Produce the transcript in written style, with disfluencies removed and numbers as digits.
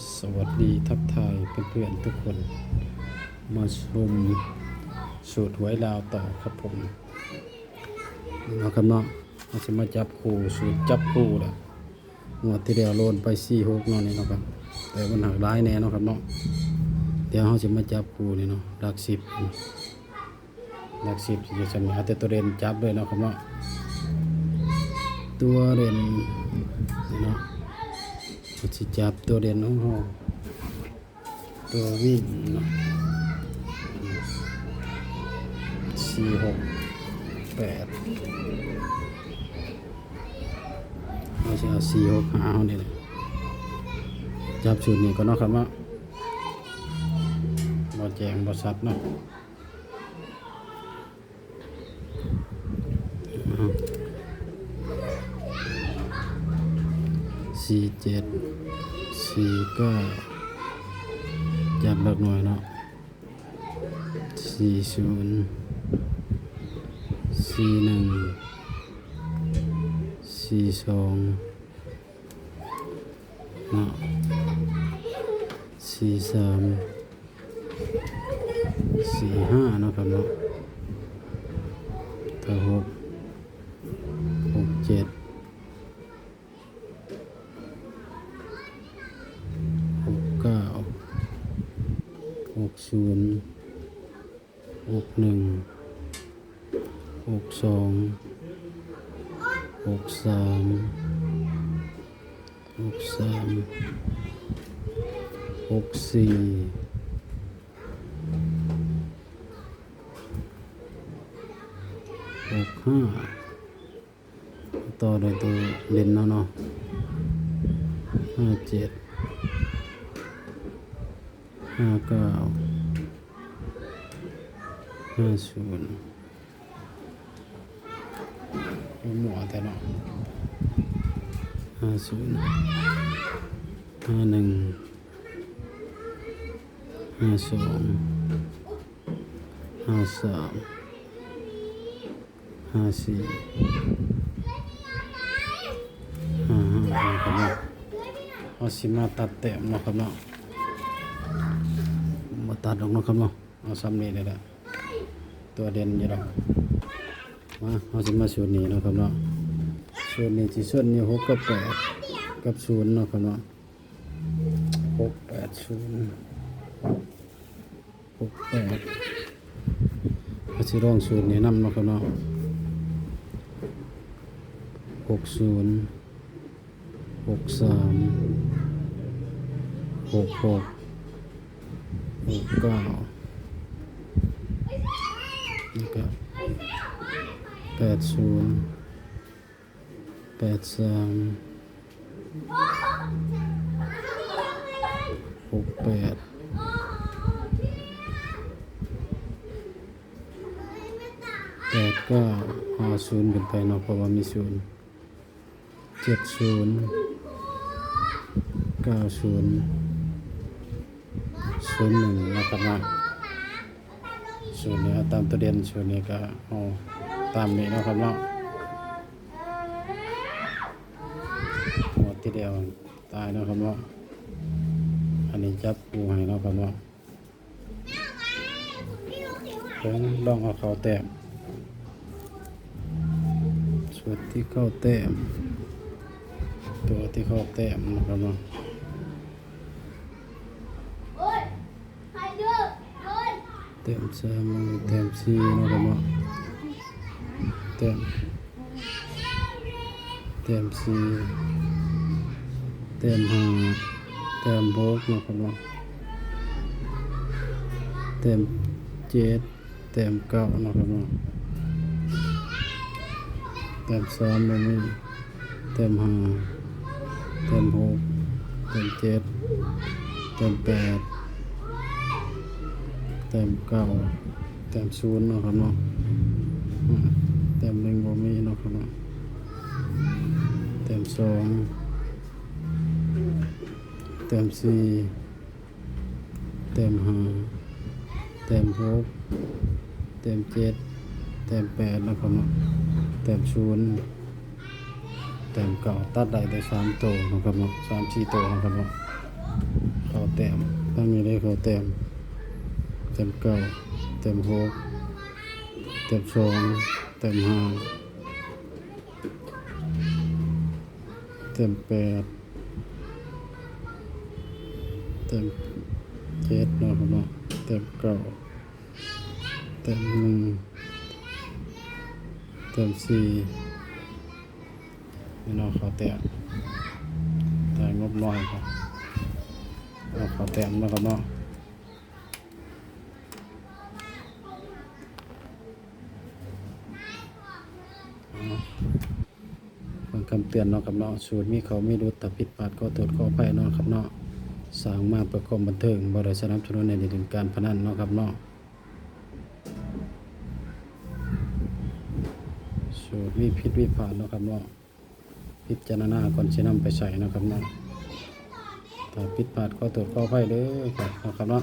สวัสดีทักทายเพื่อนๆทุกคนมาชมสูตรหวยลาวต่อครับผมเนาะครับเนาะเราจะมาจับคู่สูตรจับคู่ละงวดที่เดียวโลนไป4-6เนาะนี่เนาะครับแต่มันหักร้ายแน่เนาะครับเนาะเดี๋ยวเราจะมาจับคู่นี่เนาะหลัก10จะจะมีเอาแต่ตัวเด่นจับเลยเนาะครับเนาะตัวเด่นนี่เนาะเราจะจับตัวเด่นของเราตัววิ่งเนาะ4-6-8เราจะเอา4-6-5เอาเนี่ยจับสูตรนี้ก็เนาะครับว่าบ่แจงบ่ซับเนาะ47-49จับหลักหน่วยเนาะ40-41-42เนาะ43-45เนาะครับเนาะถ้า6-7 ต่อโดยตัวเล่นเนาะ57-59-50หมวแต่เนาะเอาสิมาตัดแต้มเนาะครับเนาะมาตัดออกเนาะครับเนาะเอาซ้ำนี้เลยแหละตัวเด่นอยู่แล้วมาเอาสิมาสูตรนี้เนาะครับเนาะสูตรนี้ที่ส่วนนี้6 กับ 8 กับ 0เนาะครับเนาะเอาสิลองสูตรนี้นำเนาะครับเนาะนี่ก็50กันไปเนาะเพราะว่ามี0 70-90-01นะครับเนาะส่วนนี้ตามตัวเด่นส่วนนี้ก็เอาตามนี้เนาะครับเนาะหมดทีเดียวตายเนาะครับเนาะอันนี้จับปูให้เนาะครับเนาะเพิ่งลองเอาเข้าแต้มส่วนที่เข้าแต้มตัวที่เข้าแต้มนะครับเนาะแต้ม3แต้ม4นะครับเนาะแต้ม4แต้ม5แต้ม6นะครับเนาะแต้ม7แต้ม9นะครับเนาะแต้ม3บ่มีแต้ม5แต้ม6แต้ม7แต้ม8แต้ม9แต้ม0เนาะครับเนาะแต้ม1บ่มีเนาะครับเนาะแต้ม2แต้ม4แต้ม5แต้ม6แต้ม7แต้ม8นะครับเนาะแต้ม0แต้ม9ตัดได้แต่3ตัวนะครับเนาะ3-4ตัวนะครับเนาะ เข้าแต้มตั้งอยู่ได้เข้าแต้มเต็มเก้าเต็มหกเต็มสองเต็มห้าเต็มแปดเต็มเจ็ดเนาะครับเนาะเต็มเก้าเต็มหนึ่งเต็มสี่นี่เนาะเข้าแต้มแต่งบน้อยครับเอาเข้าแต้มเนาะครับเนาะฟังคำเตือนเนาะครับเนาะสูตรมีเขามีรุดแต่ผิดพลาดก็โทษขออภัยเนาะครับเนาะสร้างมาเพื่อความบันเทิงบ่ได้สนับสนุนในเรื่องการพนันเนาะครับเนาะสูตรมีผิดวิพลาทเนาะครับเนาะพิจารณาก่อนสินำไปใส่เนาะครับเนาะถ้าผิดพลาดก็โทษขออภัยเด้อครับเนาะครับเนาะ